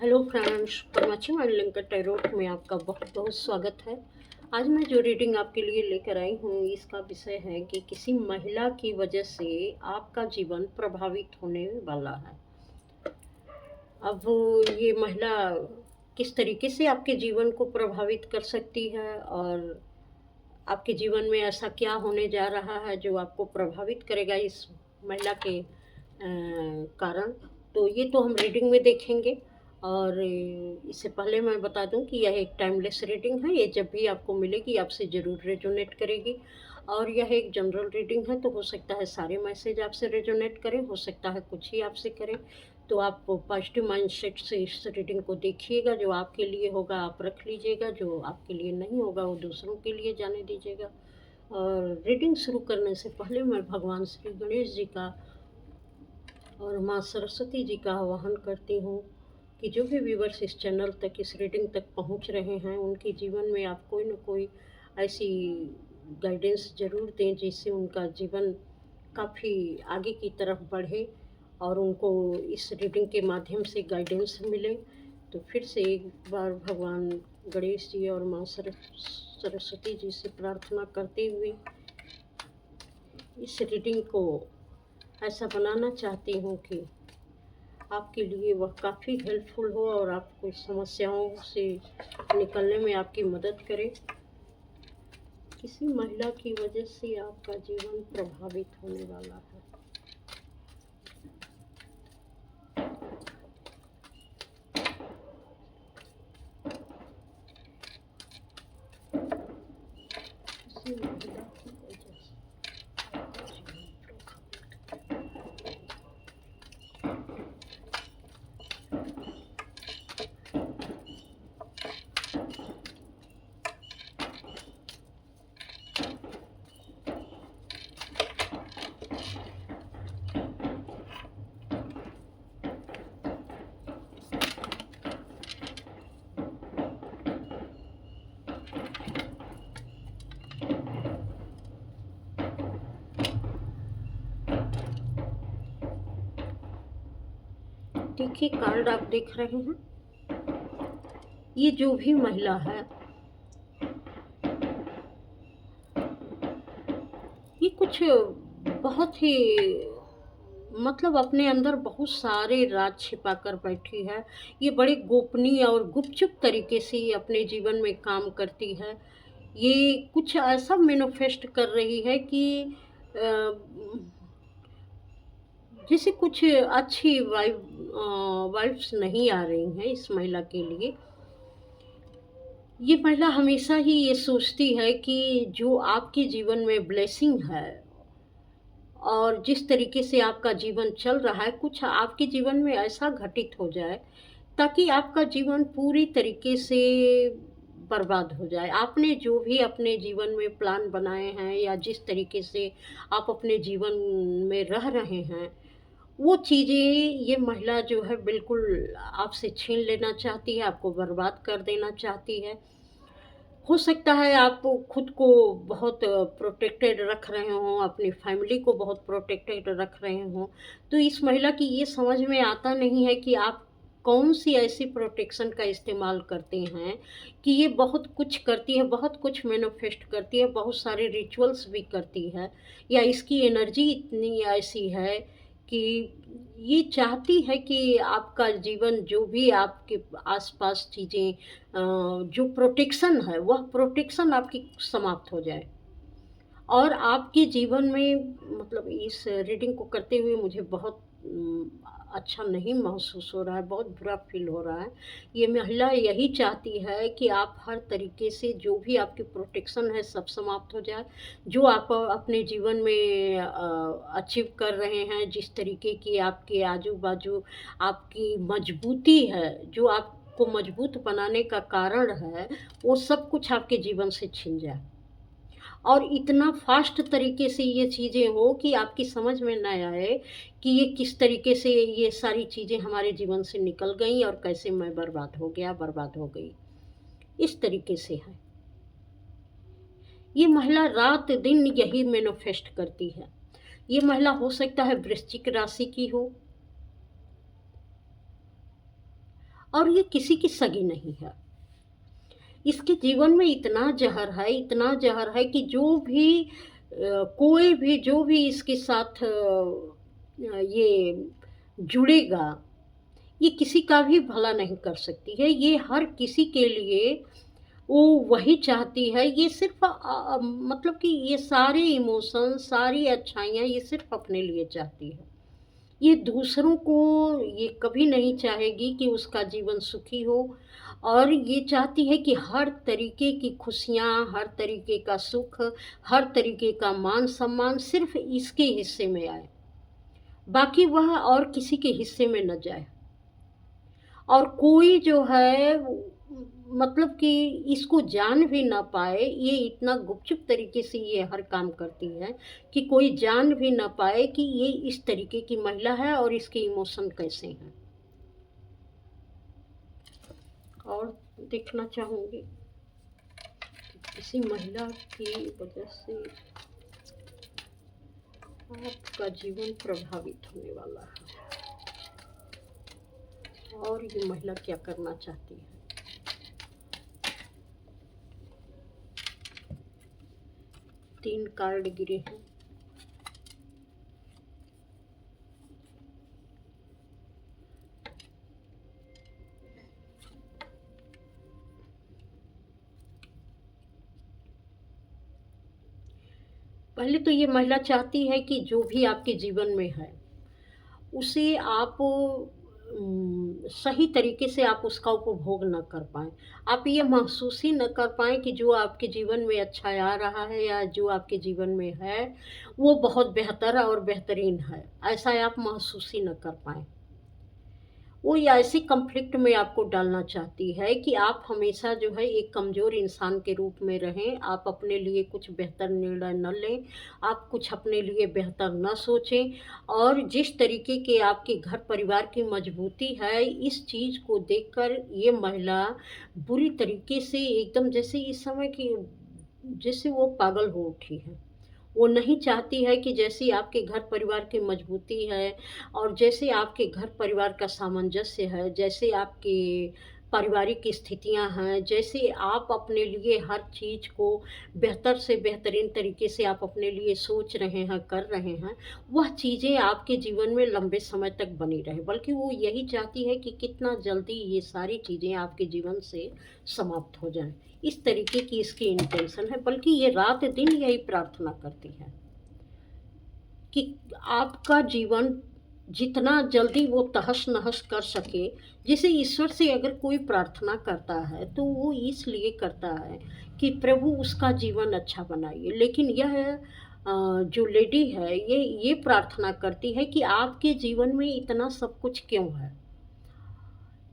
Hello friends, परमाची मंडलिंग tarot में आपका बहुत बहुत स्वागत है। आज मैं जो रीडिंग आपके लिए लेकर आई हूँ इसका विषय है कि किसी महिला की वजह से आपका जीवन प्रभावित होने वाला है। अब ये महिला किस तरीके से आपके जीवन को प्रभावित कर सकती है और आपके जीवन में ऐसा क्या होने जा रहा है जो आपको प्रभावित करेगा इस महिला के कारण, तो ये तो हम रीडिंग में देखेंगे। और इससे पहले मैं बता दूं कि यह एक टाइमलेस रीडिंग है। ये जब भी आपको मिलेगी आपसे ज़रूर रेजोनेट करेगी। और यह एक जनरल रीडिंग है, तो हो सकता है सारे मैसेज आपसे रेजोनेट करें, हो सकता है कुछ ही आपसे करें। तो आप पॉजिटिव माइंडसेट से इस रीडिंग को देखिएगा। जो आपके लिए होगा आप रख लीजिएगा, जो आपके लिए नहीं होगा वो दूसरों के लिए जाने दीजिएगा। और रीडिंग शुरू करने से पहले मैं भगवान श्री गणेश जी का और माँ सरस्वती जी का आवाहन करती हूँ कि जो भी व्यूवर्स इस चैनल तक, इस रीडिंग तक पहुँच रहे हैं, उनके जीवन में आप कोई न कोई ऐसी गाइडेंस ज़रूर दें जिससे उनका जीवन काफ़ी आगे की तरफ बढ़े और उनको इस रीडिंग के माध्यम से गाइडेंस मिले। तो फिर से एक बार भगवान गणेश जी और माँ सरस्वती जी से प्रार्थना करते हुए इस रीडिंग को ऐसा बनाना चाहती हूँ कि आपके लिए वह काफ़ी हेल्पफुल हो और आपको समस्याओं से निकलने में आपकी मदद करे। किसी महिला की वजह से आपका जीवन प्रभावित होने वाला है। किसी महिला की वजह से आपका जीवन प्रभावित। देखिए, कार्ड आप देख रहे हैं, ये जो भी महिला है ये कुछ बहुत ही मतलब अपने अंदर बहुत सारे राज छिपा कर बैठी है। ये बड़े गोपनीय और गुपचुप तरीके से ये अपने जीवन में काम करती है। ये कुछ ऐसा मैनिफेस्ट कर रही है कि जैसे कुछ अच्छी वाइब्स नहीं आ रही हैं इस महिला के लिए। ये महिला हमेशा ही ये सोचती है कि जो आपके जीवन में ब्लेसिंग है और जिस तरीके से आपका जीवन चल रहा है, कुछ आपके जीवन में ऐसा घटित हो जाए ताकि आपका जीवन पूरी तरीके से बर्बाद हो जाए। आपने जो भी अपने जीवन में प्लान बनाए हैं या जिस तरीके से आप अपने जीवन में रह रहे हैं, वो चीज़ें ये महिला जो है बिल्कुल आपसे छीन लेना चाहती है, आपको बर्बाद कर देना चाहती है। हो सकता है आप खुद को बहुत प्रोटेक्टेड रख रहे हों, अपनी फैमिली को बहुत प्रोटेक्टेड रख रहे हों। तो इस महिला की ये समझ में आता नहीं है कि आप कौन-सी ऐसी प्रोटेक्शन का इस्तेमाल करते हैं कि ये बहुत कुछ करती है, बहुत कुछ मैनिफेस्ट करती है, बहुत सारे रिचुअल्स भी करती है, या इसकी एनर्जी इतनी ऐसी है कि ये चाहती है कि आपका जीवन, जो भी आपके आस-पास चीज़ें जो प्रोटेक्शन है, वह प्रोटेक्शन आपकी समाप्त हो जाए। और आपके जीवन में मतलब इस रीडिंग को करते हुए मुझे बहुत अच्छा नहीं महसूस हो रहा है, बहुत बुरा फ़ील हो रहा है। ये महिला यही चाहती है कि आप हर तरीके से जो भी आपकी प्रोटेक्शन है सब समाप्त हो जाए। जो आप अपने जीवन में अचीव कर रहे हैं, जिस तरीके की आपके आजू-बाजू आपकी मजबूती है, जो आपको मजबूत बनाने का कारण है, वो सब कुछ आपके जीवन से छिन जाए। और इतना फ़ास्ट तरीके से ये चीज़ें हो कि आपकी समझ में ना आए कि ये किस तरीके से ये सारी चीज़ें हमारे जीवन से निकल गईं और कैसे मैं बर्बाद हो गया, बर्बाद हो गई। इस तरीके से है। ये महिला रात-दिन यही मैनिफेस्ट करती है। ये महिला हो सकता है वृश्चिक राशि की हो और ये किसी की सगी नहीं है। इसके जीवन में इतना ज़हर है, इतना ज़हर है कि जो भी कोई भी जो भी इसके साथ ये जुड़ेगा, ये किसी का भी भला नहीं कर सकती है। ये हर किसी के लिए वो वही चाहती है। ये सिर्फ़ मतलब कि ये सारे इमोशन, सारी अच्छाइयाँ ये सिर्फ़ अपने लिए चाहती है। ये दूसरों को ये कभी नहीं चाहेगी कि उसका जीवन सुखी हो, और ये चाहती है कि हर तरीके की खुशियाँ, हर तरीके का सुख, हर तरीके का मान-सम्मान सिर्फ़ इसके हिस्से में आए। बाकी वह और किसी के हिस्से में ना जाए। और कोई जो है मतलब कि इसको जान भी ना पाए, ये इतना गुपचुप तरीके से ये हर काम करती है कि कोई जान भी ना पाए कि ये इस तरीके की महिला है और इसके इमोशन कैसे हैं। और देखना चाहूँगी किसी महिला की वजह से आपका जीवन प्रभावित होने वाला है, और ये महिला क्या करना चाहती है। 3 कार्ड गिरे हैं। पहले तो ये महिला चाहती है कि जो भी आपके जीवन में है, उसे आप सही तरीके से आप उसका उपभोग ना कर पाएँ। आप ये महसूस ही ना कर पाएँ कि जो आपके जीवन में अच्छा आ रहा है या जो आपके जीवन में है, वो बहुत बेहतर और बेहतरीन है। ऐसा आप महसूस ही ना कर पाएँ। वो ये ऐसे कॉन्फ्लिक्ट में आपको डालना चाहती है कि आप हमेशा जो है एक कमज़ोर इंसान के रूप में रहें, आप अपने लिए कुछ बेहतर निर्णय न लें, आप कुछ अपने लिए बेहतर न सोचें, और जिस तरीके के आपके घर परिवार की मजबूती है, इस चीज़ को देखकर ये महिला बुरी तरीके से एकदम जैसे इस समय की जैसे वो पागल हो उठी है। वो नहीं चाहती है कि जैसी आपके घर परिवार की मजबूती है और जैसे आपके घर परिवार का सामंजस्य है, जैसे आपकी पारिवारिक स्थितियां हैं, जैसे आप अपने लिए हर चीज़ को बेहतर से बेहतरीन तरीके से आप अपने लिए सोच रहे हैं, कर रहे हैं, वह चीज़ें आपके जीवन में लंबे समय तक बनी रहे। बल्कि वो यही चाहती है कि कितना जल्दी ये सारी चीज़ें आपके जीवन से समाप्त हो जाएं। इस तरीके की इसकी इंटेंशन है, बल्कि ये रात दिन यही प्रार्थना करती है कि आपका जीवन जितना जल्दी वो तहस-नहस कर सके। जैसे ईश्वर से अगर कोई प्रार्थना करता है तो वो इसलिए करता है कि प्रभु उसका जीवन अच्छा बनाइए। लेकिन यह जो लेडी है ये प्रार्थना करती है कि आपके जीवन में इतना सब कुछ क्यों है?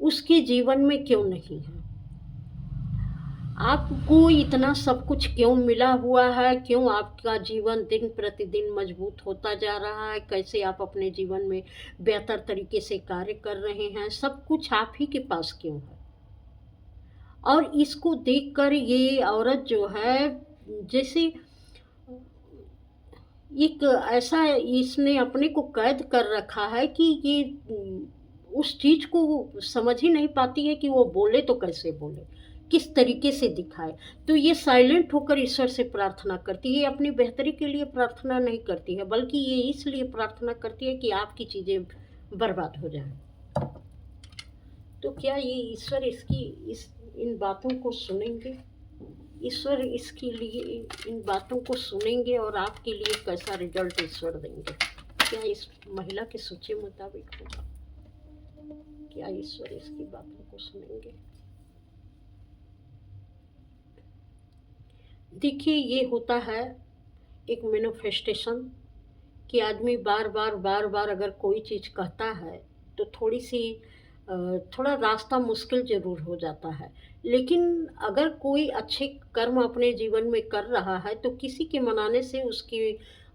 उसके जीवन में क्यों नहीं है? आपको इतना सब कुछ क्यों मिला हुआ है? क्यों आपका जीवन दिन प्रतिदिन मजबूत होता जा रहा है? कैसे आप अपने जीवन में बेहतर तरीके से कार्य कर रहे हैं? सब कुछ आप ही के पास क्यों है? और इसको देखकर ये औरत जो है जैसे एक ऐसा इसने अपने को कैद कर रखा है कि ये उस चीज़ को वो समझ ही नहीं पाती है कि वो बोले तो कैसे बोले, किस तरीके से दिखाए। तो ये साइलेंट होकर ईश्वर से प्रार्थना करती है, अपनी बेहतरी के लिए प्रार्थना नहीं करती है, बल्कि ये इसलिए प्रार्थना करती है कि आपकी चीज़ें बर्बाद हो जाएँ। तो क्या ये ईश्वर इसकी इस इन बातों को सुनेंगे? ईश्वर इसके लिए इन बातों को सुनेंगे और आपके लिए कैसा रिजल्ट ईश्वर देंगे? क्या इस महिला के सोचे मुताबिक होगा? क्या ईश्वर इसकी बातों को सुनेंगे? देखिए, ये होता है एक मैनिफेस्टेशन कि आदमी बार बार अगर कोई चीज़ कहता है तो थोड़ा रास्ता मुश्किल ज़रूर हो जाता है। लेकिन अगर कोई अच्छे कर्म अपने जीवन में कर रहा है तो किसी के मनाने से उसकी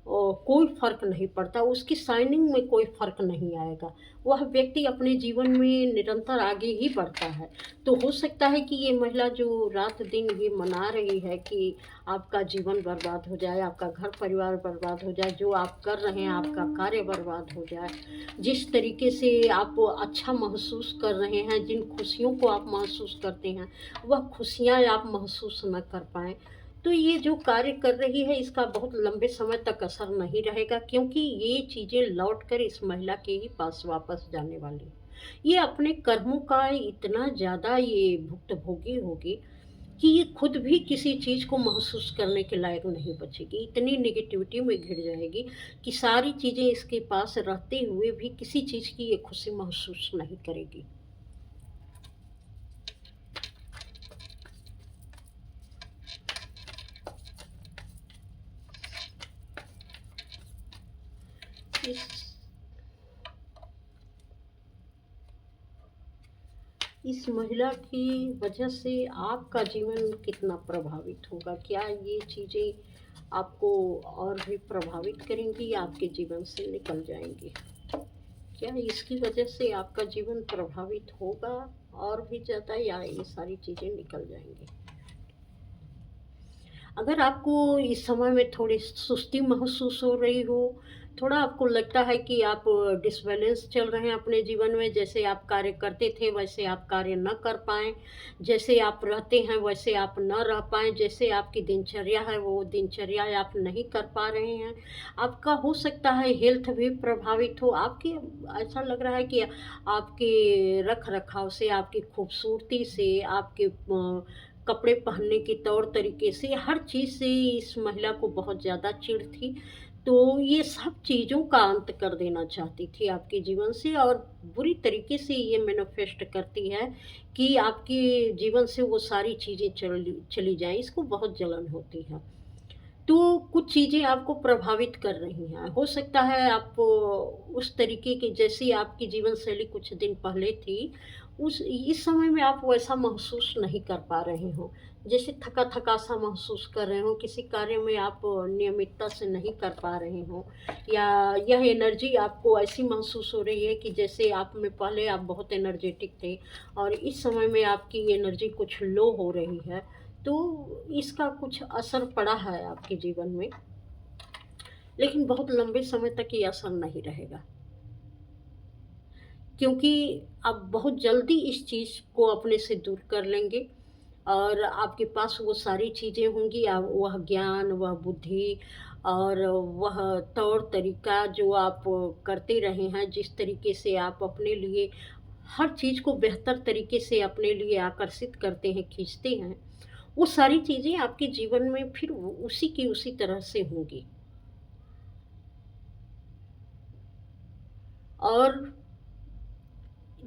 कोई फ़र्क नहीं पड़ता, उसकी शाइनिंग में कोई फ़र्क नहीं आएगा। वह व्यक्ति अपने जीवन में निरंतर आगे ही बढ़ता है। तो हो सकता है कि ये महिला जो रात-दिन ये मना रही है कि आपका जीवन बर्बाद हो जाए, आपका घर-परिवार बर्बाद हो जाए, जो आप कर रहे हैं आपका कार्य बर्बाद हो जाए, जिस तरीके से आप अच्छा महसूस कर रहे हैं, जिन खुशियों को आप महसूस करते हैं, वह खुशियाँ आप महसूस ना कर पाएँ। तो ये जो कार्य कर रही है इसका बहुत लंबे समय तक असर नहीं रहेगा, क्योंकि ये चीज़ें लौटकर इस महिला के ही पास वापस जाने वाली। ये अपने कर्मों का इतना ज़्यादा ये भुक्तभोगी होगी कि ये खुद भी किसी चीज़ को महसूस करने के लायक नहीं बचेगी। इतनी नेगेटिविटी में घिर जाएगी कि सारी चीज़ें इसके पास रहते हुए भी किसी चीज़ की ये खुशी महसूस नहीं करेगी। इस इस महिला की वजह से आपका जीवन कितना प्रभावित होगा? क्या ये चीज़ें आपको और भी प्रभावित करेंगी या आपके जीवन से निकल जाएँगी? क्या इसकी वजह से आपका जीवन प्रभावित होगा और भी ज़्यादा, या ये सारी चीज़ें निकल जाएँगी? अगर आपको इस समय में थोड़ी सुस्ती महसूस हो रही हो, थोड़ा आपको लगता है कि आप डिसबैलेंस चल रहे हैं अपने जीवन में, जैसे आप कार्य करते थे वैसे आप कार्य न कर पाएँ, जैसे आप रहते हैं वैसे आप न रह पाएँ, जैसे आपकी दिनचर्या है वो दिनचर्या आप नहीं कर पा रहे हैं। आपका हो सकता है हेल्थ भी प्रभावित हो, आपकी ऐसा लग रहा है कि आपके रख-रखाव से, आपकी खूबसूरती से, आपके कपड़े पहनने के तौर तरीके से, हर चीज़ से इस महिला को बहुत ज़्यादा चिढ़ थी। तो ये सब चीज़ों का अंत कर देना चाहती थी आपके जीवन से, और बुरी तरीके से ये मैनिफेस्ट करती है कि आपके जीवन से वो सारी चीज़ें चली चली जाएँ, इसको बहुत जलन होती है। तो कुछ चीज़ें आपको प्रभावित कर रही हैं। हो सकता है आप उस तरीके की जैसी आपकी जीवन शैली कुछ दिन पहले थी, उस इस समय में आप वैसा महसूस नहीं कर पा रहे हो। जैसे थका-थका सा महसूस कर रहे हो, किसी कार्य में आप नियमितता से नहीं कर पा रहे हो, या यह एनर्जी आपको ऐसी महसूस हो रही है कि जैसे आप में पहले आप बहुत एनर्जेटिक थे और इस समय में आपकी एनर्जी कुछ लो हो रही है। तो इसका कुछ असर पड़ा है आपके जीवन में, लेकिन बहुत लंबे समय तक ये असर नहीं रहेगा। क्योंकि आप बहुत जल्दी इस चीज़ को अपने से दूर कर लेंगे और आपके पास वो सारी चीज़ें होंगी, वह ज्ञान, वह बुद्धि और वह तौर तरीका जो आप करते रहे हैं, जिस तरीके से आप अपने लिए हर चीज़ को बेहतर तरीके से अपने लिए आकर्षित करते हैं, खींचते हैं, वो सारी चीज़ें आपके जीवन में फिर उसी की उसी तरह से होंगी। और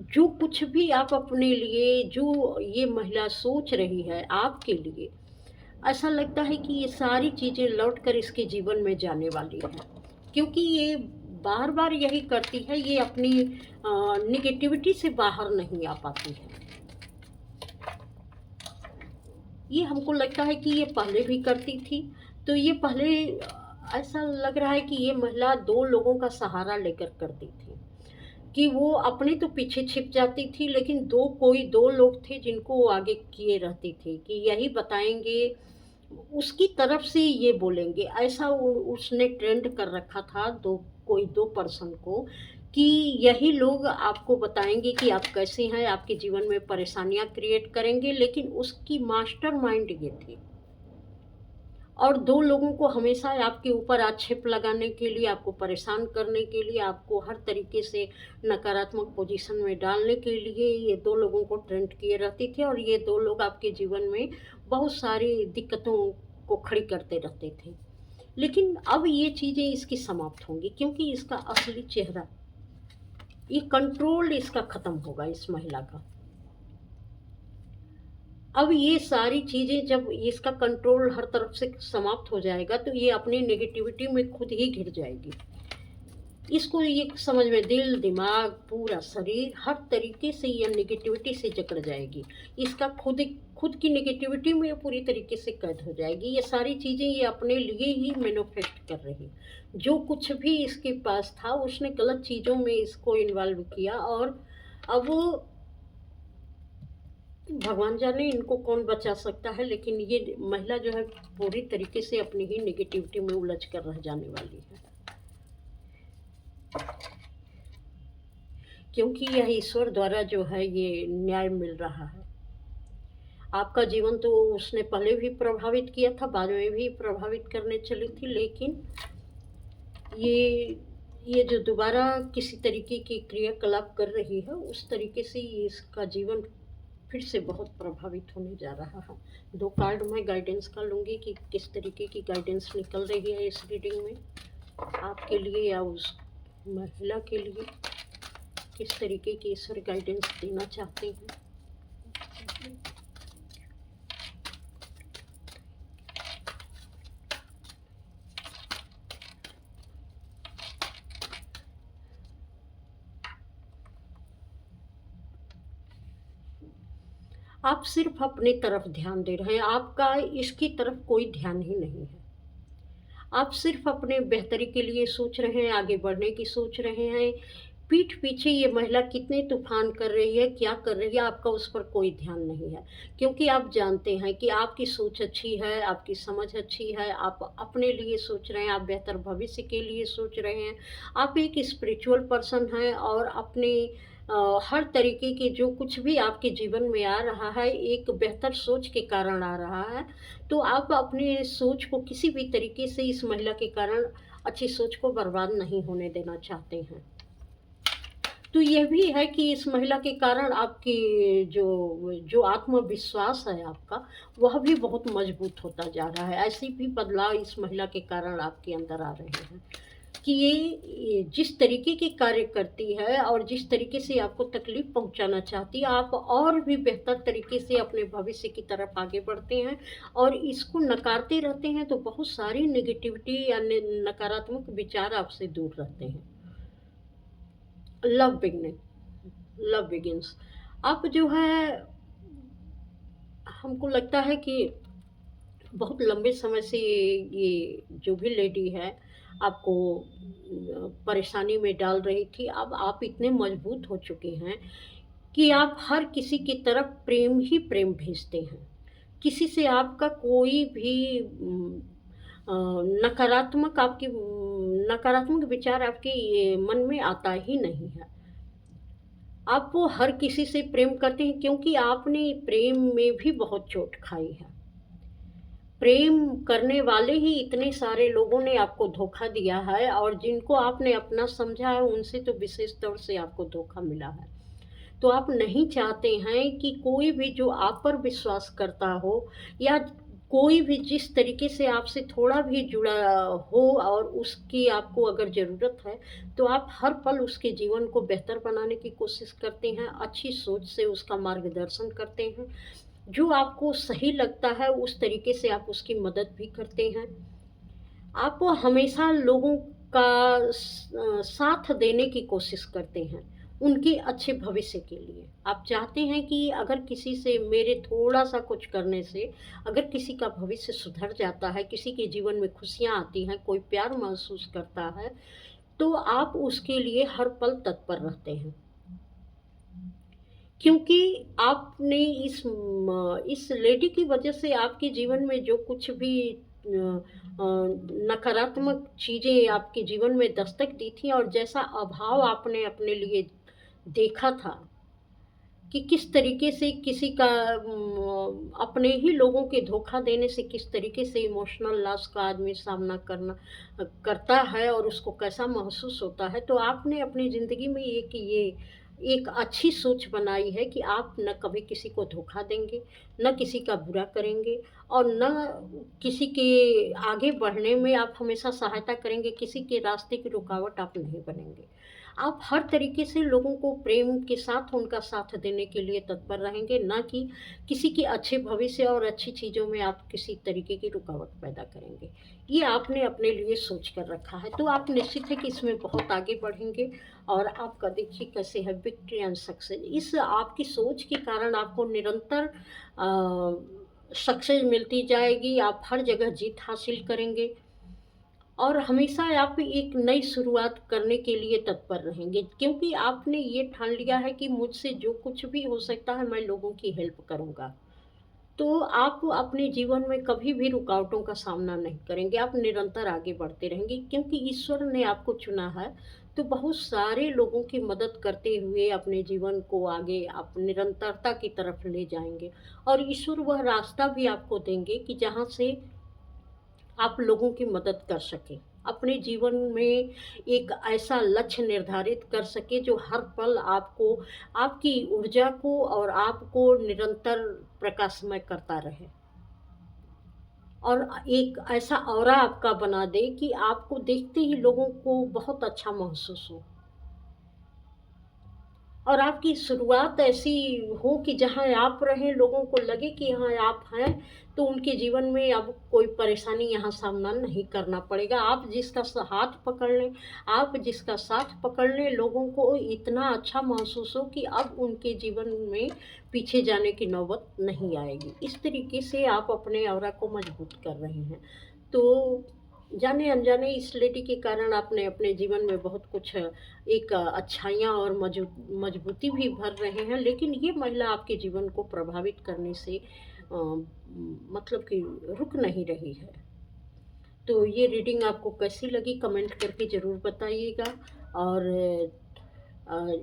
जो कुछ भी आप अपने लिए, जो ये महिला सोच रही है आपके लिए, ऐसा लगता है कि ये सारी चीज़ें लौट कर इसके जीवन में जाने वाली हैं। क्योंकि ये बार-बार यही करती है, ये अपनी नेगेटिविटी से बाहर नहीं आ पाती है। ये हमको लगता है कि ये पहले भी करती थी, तो ये पहले ऐसा लग रहा है कि ये महिला 2 लोगों का सहारा लेकर करती थी। कि वो अपने तो पीछे छिप जाती थी, लेकिन 2 लोग थे जिनको वो आगे किए रहती थी कि यही बताएँगे, उसकी तरफ से ये बोलेंगे। ऐसा उसने ट्रेंड कर रखा था 2 पर्सन को कि यही लोग आपको बताएँगे कि आप कैसे हैं, आपके जीवन में परेशानियाँ क्रिएट करेंगे, लेकिन उसकी मास्टरमाइंड ये थी। और 2 लोगों को हमेशा आपके ऊपर आक्षेप लगाने के लिए, आपको परेशान करने के लिए, आपको हर तरीके से नकारात्मक पोज़ीशन में डालने के लिए ये 2 लोगों को ट्रेंड किए रहती थी, और ये 2 लोग आपके जीवन में बहुत सारी दिक्कतों को खड़ी करते रहते थे। लेकिन अब ये चीज़ें इसकी समाप्त होंगी, क्योंकि इसका असली चेहरा, ये कंट्रोल इसका ख़त्म होगा इस महिला का। अब ये सारी चीज़ें जब इसका कंट्रोल हर तरफ से समाप्त हो जाएगा, तो ये अपनी नेगेटिविटी में खुद ही घिर जाएगी। इसको ये समझ में दिल, दिमाग, पूरा शरीर हर तरीके से यह नेगेटिविटी से जकड़ जाएगी। इसका खुद की नेगेटिविटी में ये पूरी तरीके से कैद हो जाएगी। ये सारी चीज़ें ये अपने लिए ही मैनिफेस्ट कर रही। जो कुछ भी इसके पास था उसने गलत चीज़ों में इसको इन्वॉल्व किया, और अब भगवान जाने इनको कौन बचा सकता है, लेकिन ये महिला जो है पूरी तरीके से अपनी ही नेगेटिविटी में उलझ कर रह जाने वाली है, क्योंकि यह ईश्वर द्वारा जो है ये न्याय मिल रहा है। आपका जीवन तो उसने पहले भी प्रभावित किया था, बाद में भी प्रभावित करने चली थी, लेकिन ये जो दोबारा किसी तरीके की क्रियाकलाप कर रही है, उस तरीके से इसका जीवन फिर से बहुत प्रभावित होने जा रहा है। 2 कार्ड मैं गाइडेंस का लूँगी कि किस तरीके की गाइडेंस निकल रही है इस रीडिंग में आपके लिए या उस महिला के लिए, किस तरीके की ईश्वर गाइडेंस देना चाहते हैं। आप सिर्फ अपनी तरफ ध्यान दे रहे हैं, आपका इसकी तरफ कोई ध्यान ही नहीं है। आप सिर्फ अपने बेहतरी के लिए सोच रहे हैं, आगे बढ़ने की सोच रहे हैं। पीठ पीछे ये महिला कितने तूफान कर रही है, क्या कर रही है, आपका उस पर कोई ध्यान नहीं है, क्योंकि आप जानते हैं कि आपकी सोच अच्छी है, आपकी समझ अच्छी है, आप अपने लिए सोच रहे हैं, आप बेहतर भविष्य के लिए सोच रहे हैं। आप एक स्पिरिचुअल पर्सन हैं और अपने हर तरीके के जो कुछ भी आपके जीवन में आ रहा है, एक बेहतर सोच के कारण आ रहा है। तो आप अपनी सोच को किसी भी तरीके से इस महिला के कारण अच्छी सोच को बर्बाद नहीं होने देना चाहते हैं। तो यह भी है कि इस महिला के कारण आपकी जो आत्मविश्वास है आपका, वह भी बहुत मजबूत होता जा रहा है। ऐसे भी बदलाव इस महिला के कारण आपके अंदर आ रहे हैं कि ये जिस तरीके के कार्य करती है और जिस तरीके से आपको तकलीफ पहुंचाना चाहती है, आप और भी बेहतर तरीके से अपने भविष्य की तरफ आगे बढ़ते हैं और इसको नकारते रहते हैं, तो बहुत सारी नेगेटिविटी या नकारात्मक विचार आपसे दूर रहते हैं। Love begins. अब जो है हमको लगता है कि बहुत लंबे समय से ये जो भी लेडी है आपको परेशानी में डाल रही थी, अब आप इतने मजबूत हो चुके हैं कि आप हर किसी की तरफ प्रेम ही प्रेम भेजते हैं। किसी से आपका कोई भी नकारात्मक विचार आपके मन में आता ही नहीं है। आप वो हर किसी से प्रेम करते हैं, क्योंकि आपने प्रेम में भी बहुत चोट खाई है। प्रेम करने वाले ही इतने सारे लोगों ने आपको धोखा दिया है, और जिनको आपने अपना समझा है उनसे तो विशेष तौर से आपको धोखा मिला है। तो आप नहीं चाहते हैं कि कोई भी जो आप पर विश्वास करता हो, या कोई भी जिस तरीके से आपसे थोड़ा भी जुड़ा हो और उसकी आपको अगर ज़रूरत है, तो आप हर पल उसके जीवन को बेहतर बनाने की कोशिश करते हैं, अच्छी सोच से उसका मार्गदर्शन करते हैं। जो आपको सही लगता है उस तरीके से आप उसकी मदद भी करते हैं। आप हमेशा लोगों का साथ देने की कोशिश करते हैं, उनके अच्छे भविष्य के लिए। आप चाहते हैं कि अगर किसी से मेरे थोड़ा-सा कुछ करने से अगर किसी का भविष्य सुधर जाता है, किसी के जीवन में खुशियाँ आती हैं, कोई प्यार महसूस करता है, तो आप उसके लिए हर पल तत्पर रहते हैं। क्योंकि आपने इस लेडी की वजह से आपके जीवन में जो कुछ भी नकारात्मक चीज़ें आपके जीवन में दस्तक दी थी, और जैसा अभाव आपने अपने लिए देखा था कि किस तरीके से किसी का अपने ही लोगों के धोखा देने से किस तरीके से इमोशनल लॉस का आदमी सामना करता है और उसको कैसा महसूस होता है। तो आपने अपनी ज़िंदगी में एक अच्छी सोच बनाई है कि आप न कभी किसी को धोखा देंगे, न किसी का बुरा करेंगे, और न किसी के आगे बढ़ने में आप हमेशा सहायता करेंगे, किसी के रास्ते की रुकावट आप नहीं बनेंगे। आप हर तरीके से लोगों को प्रेम के साथ उनका साथ देने के लिए तत्पर रहेंगे, ना कि किसी के अच्छे भविष्य और अच्छी चीज़ों में आप किसी तरीके की रुकावट पैदा करेंगे। ये आपने अपने लिए सोच कर रखा है, तो आप निश्चित है कि इसमें बहुत आगे बढ़ेंगे और आपका देखिए कैसे है विक्ट्री एंड सक्सेस। इस आपकी सोच के कारण आपको निरंतर सक्सेस मिलती जाएगी, आप हर जगह जीत हासिल करेंगे और हमेशा आप एक नई शुरुआत करने के लिए तत्पर रहेंगे, क्योंकि आपने ये ठान लिया है कि मुझसे जो कुछ भी हो सकता है मैं लोगों की हेल्प करूँगा। तो आप अपने जीवन में कभी भी रुकावटों का सामना नहीं करेंगे, आप निरंतर आगे बढ़ते रहेंगे क्योंकि ईश्वर ने आपको चुना है। तो बहुत सारे लोगों की मदद करते हुए अपने जीवन को आगे आप निरंतरता की तरफ ले जाएँगे और ईश्वर वह रास्ता भी आपको देंगे कि जहाँ से आप लोगों की मदद कर सकें। अपने जीवन में एक ऐसा लक्ष्य निर्धारित कर सकें जो हर पल आपको, आपकी ऊर्जा को और आपको निरंतर प्रकाशमय करता रहे। और एक ऐसा ऑरा आपका बना दे कि आपको देखते ही लोगों को बहुत अच्छा महसूस हो। और आपकी शुरुआत ऐसी हो कि जहाँ आप रहें, लोगों को लगे कि हाँ, आप हैं, तो उनके जीवन में अब कोई परेशानी यहाँ सामना नहीं करना पड़ेगा। आप जिसका हाथ पकड़ लें, आप जिसका साथ पकड़ लें, लोगों को इतना अच्छा महसूस हो कि अब उनके जीवन में पीछे जाने की नौबत नहीं आएगी। इस तरीके से आप अपने ऑरा को मजबूत कर रहे हैं। तो जाने अनजाने इस लेडी के कारण आपने अपने जीवन में बहुत कुछ एक अच्छाइयाँ और मजबूती भी भर रहे हैं, लेकिन ये महिला आपके जीवन को प्रभावित करने से मतलब कि रुक नहीं रही है। तो ये रीडिंग आपको कैसी लगी कमेंट करके ज़रूर बताइएगा और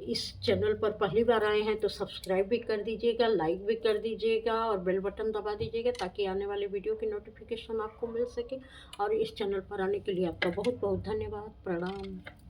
इस चैनल पर पहली बार आए हैं तो सब्सक्राइब भी कर दीजिएगा, लाइक भी कर दीजिएगा और बेल बटन दबा दीजिएगा ताकि आने वाले वीडियो की नोटिफिकेशन आपको मिल सके। और इस चैनल पर आने के लिए आपका बहुत बहुत धन्यवाद। प्रणाम।